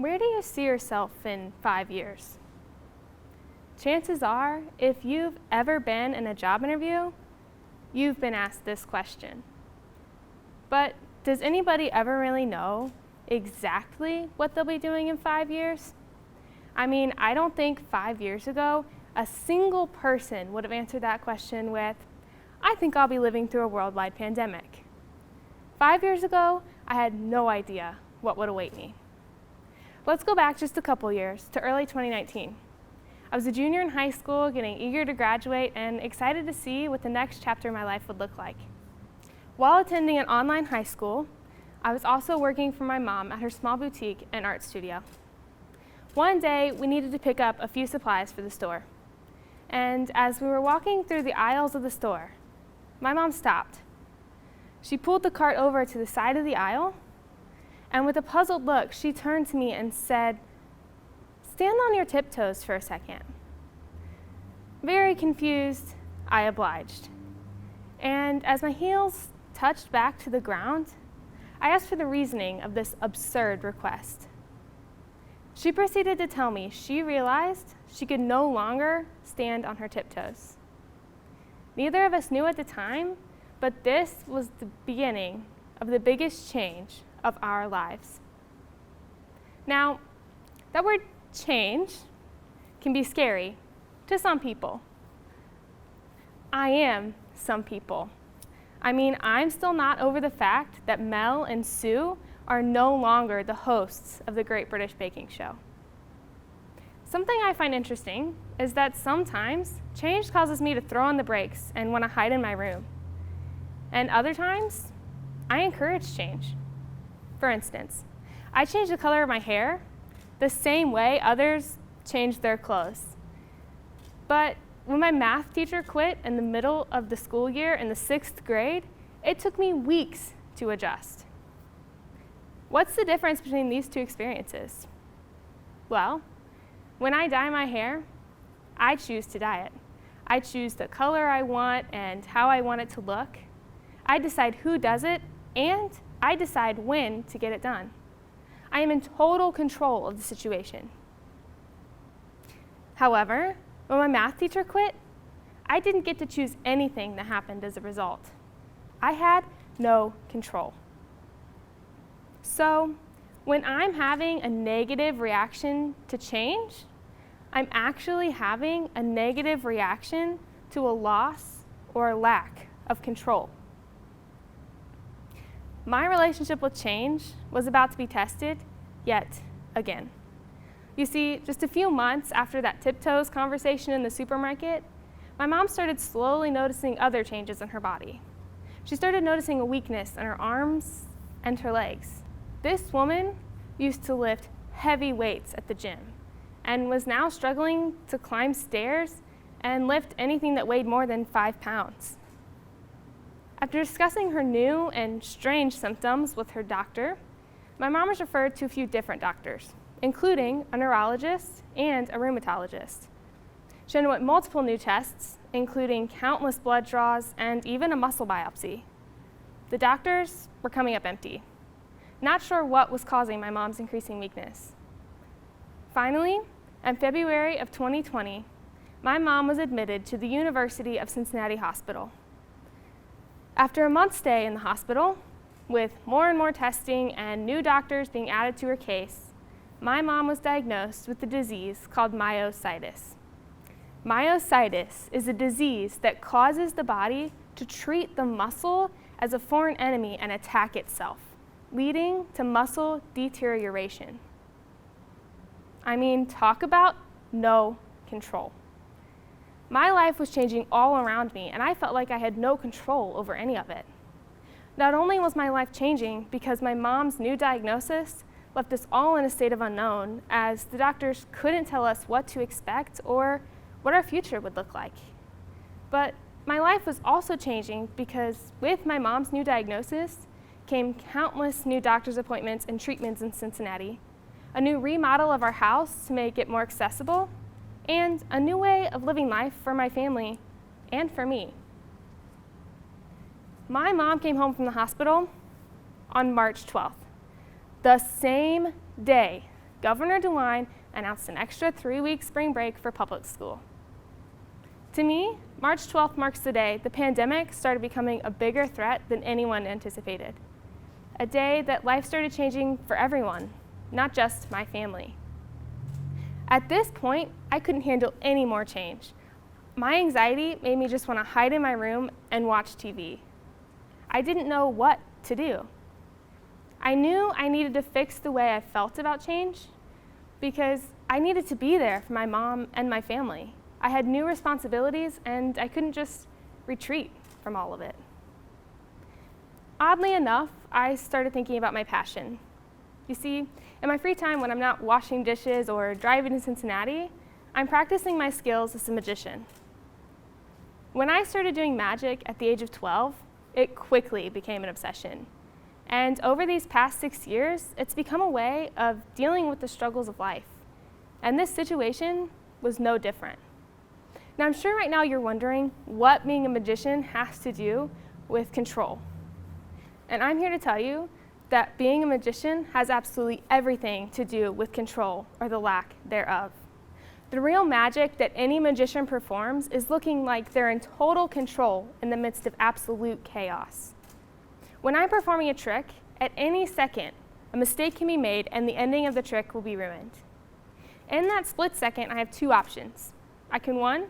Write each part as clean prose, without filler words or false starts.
where do you see yourself in 5 years? Chances are, if you've ever been in a job interview, you've been asked this question. But does anybody ever really know exactly what they'll be doing in 5 years? I mean, I don't think 5 years ago, a single person would have answered that question with, I think I'll be living through a worldwide pandemic. 5 years ago, I had no idea what would await me. Let's go back just a couple years to early 2019. I was a junior in high school, getting eager to graduate and excited to see what the next chapter of my life would look like. While attending an online high school, I was also working for my mom at her small boutique and art studio. One day, we needed to pick up a few supplies for the store. And as we were walking through the aisles of the store, my mom stopped. She pulled the cart over to the side of the aisle, and with a puzzled look, she turned to me and said, "Stand on your tiptoes for a second." Very confused, I obliged. And as my heels touched back to the ground, I asked for the reasoning of this absurd request. She proceeded to tell me she realized she could no longer stand on her tiptoes. Neither of us knew at the time, but this was the beginning of the biggest change of our lives. Now, that word change can be scary to some people. I am some people. I mean, I'm still not over the fact that Mel and Sue are no longer the hosts of the Great British Baking Show. Something I find interesting is that sometimes change causes me to throw on the brakes and want to hide in my room. And other times, I encourage change. For instance, I changed the color of my hair the same way others change their clothes. But when my math teacher quit in the middle of the school year in the 6th grade, it took me weeks to adjust. What's the difference between these two experiences? Well, when I dye my hair, I choose to dye it. I choose the color I want and how I want it to look. I decide who does it, and I decide when to get it done. I am in total control of the situation. However, when my math teacher quit, I didn't get to choose anything that happened as a result. I had no control. So, when I'm having a negative reaction to change, I'm actually having a negative reaction to a loss or a lack of control. My relationship with change was about to be tested yet again. You see, just a few months after that tiptoes conversation in the supermarket, my mom started slowly noticing other changes in her body. She started noticing a weakness in her arms and her legs. This woman used to lift heavy weights at the gym and was now struggling to climb stairs and lift anything that weighed more than 5 pounds. After discussing her new and strange symptoms with her doctor, my mom was referred to a few different doctors, including a neurologist and a rheumatologist. She underwent multiple new tests, including countless blood draws and even a muscle biopsy. The doctors were coming up empty, not sure what was causing my mom's increasing weakness. Finally, in February of 2020, my mom was admitted to the University of Cincinnati Hospital. After a month's stay in the hospital, with more and more testing and new doctors being added to her case, my mom was diagnosed with a disease called myositis. Myositis is a disease that causes the body to treat the muscle as a foreign enemy and attack itself, leading to muscle deterioration. I mean, talk about no control. My life was changing all around me, and I felt like I had no control over any of it. Not only was my life changing because my mom's new diagnosis left us all in a state of unknown, as the doctors couldn't tell us what to expect or what our future would look like. But my life was also changing because with my mom's new diagnosis came countless new doctor's appointments and treatments in Cincinnati, a new remodel of our house to make it more accessible, and a new way of living life for my family and for me. My mom came home from the hospital on March 12th, the same day Governor DeWine announced an extra 3-week spring break for public school. To me, March 12th marks the day the pandemic started becoming a bigger threat than anyone anticipated. A day that life started changing for everyone, not just my family. At this point, I couldn't handle any more change. My anxiety made me just want to hide in my room and watch TV. I didn't know what to do. I knew I needed to fix the way I felt about change because I needed to be there for my mom and my family. I had new responsibilities and I couldn't just retreat from all of it. Oddly enough, I started thinking about my passion. You see, in my free time when I'm not washing dishes or driving to Cincinnati, I'm practicing my skills as a magician. When I started doing magic at the age of 12, it quickly became an obsession. And over these past 6 years, it's become a way of dealing with the struggles of life. And this situation was no different. Now, I'm sure right now you're wondering what being a magician has to do with control. And I'm here to tell you that being a magician has absolutely everything to do with control or the lack thereof. The real magic that any magician performs is looking like they're in total control in the midst of absolute chaos. When I'm performing a trick, at any second, a mistake can be made and the ending of the trick will be ruined. In that split second, I have 2 options. I can 1,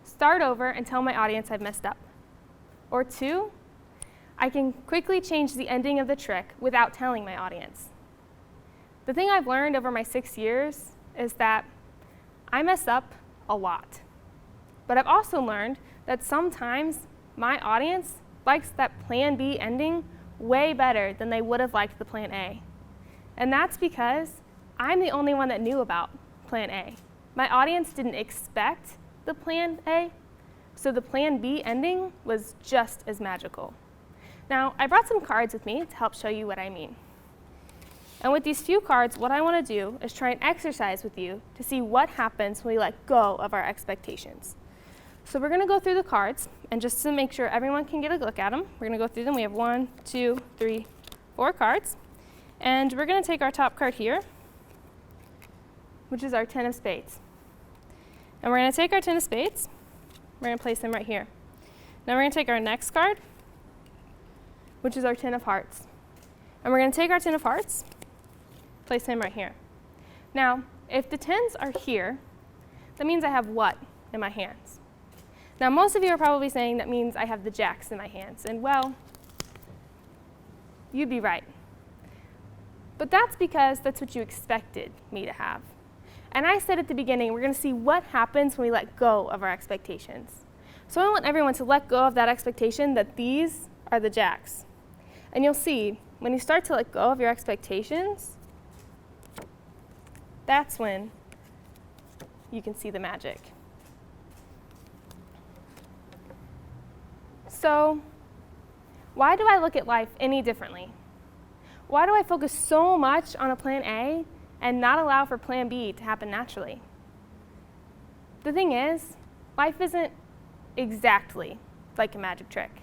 start over and tell my audience I've messed up. Or 2, I can quickly change the ending of the trick without telling my audience. The thing I've learned over my 6 years is that I mess up a lot. But I've also learned that sometimes my audience likes that plan B ending way better than they would have liked the plan A. And that's because I'm the only one that knew about plan A. My audience didn't expect the plan A, so the plan B ending was just as magical. Now, I brought some cards with me to help show you what I mean. And with these few cards, what I want to do is try and exercise with you to see what happens when we let go of our expectations. So we're going to go through the cards, and just to make sure everyone can get a look at them, we're going to go through them. We have 1, 2, 3, 4 cards. And we're going to take our top card here, which is our 10 of spades. And we're going to take our 10 of spades, we're going to place them right here. Now we're going to take our next card, which is our 10 of hearts. And we're going to take our 10 of hearts, place them right here. Now, if the 10s are here, that means I have what in my hands? Now, most of you are probably saying that means I have the jacks in my hands. And well, you'd be right. But that's because that's what you expected me to have. And I said at the beginning, we're going to see what happens when we let go of our expectations. So I want everyone to let go of that expectation that these are the jacks. And you'll see, when you start to let go of your expectations, that's when you can see the magic. So, why do I look at life any differently? Why do I focus so much on a plan A and not allow for plan B to happen naturally? The thing is, life isn't exactly like a magic trick.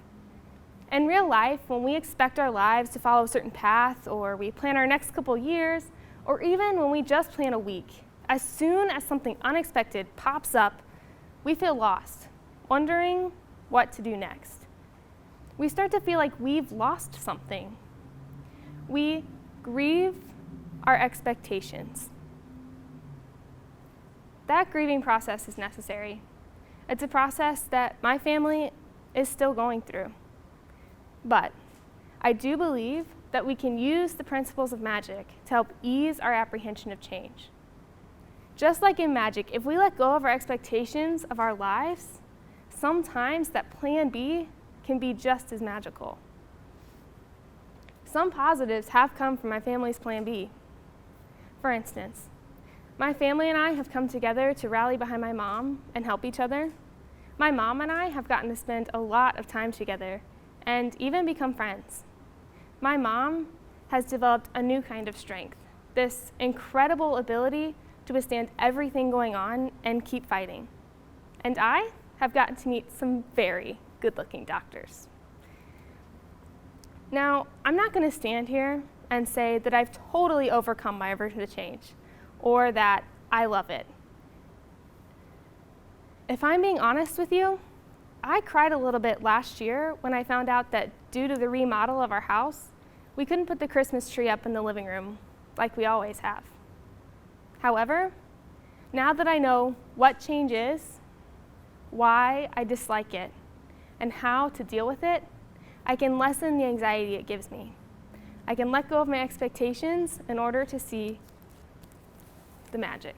In real life, when we expect our lives to follow a certain path, or we plan our next couple years, or even when we just plan a week, as soon as something unexpected pops up, we feel lost, wondering what to do next. We start to feel like we've lost something. We grieve our expectations. That grieving process is necessary. It's a process that my family is still going through. But I do believe that we can use the principles of magic to help ease our apprehension of change. Just like in magic, if we let go of our expectations of our lives, sometimes that plan B can be just as magical. Some positives have come from my family's plan B. For instance, my family and I have come together to rally behind my mom and help each other. My mom and I have gotten to spend a lot of time together and even become friends. My mom has developed a new kind of strength, this incredible ability to withstand everything going on and keep fighting. And I have gotten to meet some very good-looking doctors. Now, I'm not going to stand here and say that I've totally overcome my aversion to change, or that I love it. If I'm being honest with you, I cried a little bit last year when I found out that due to the remodel of our house, we couldn't put the Christmas tree up in the living room like we always have. However, now that I know what change is, why I dislike it, and how to deal with it, I can lessen the anxiety it gives me. I can let go of my expectations in order to see the magic.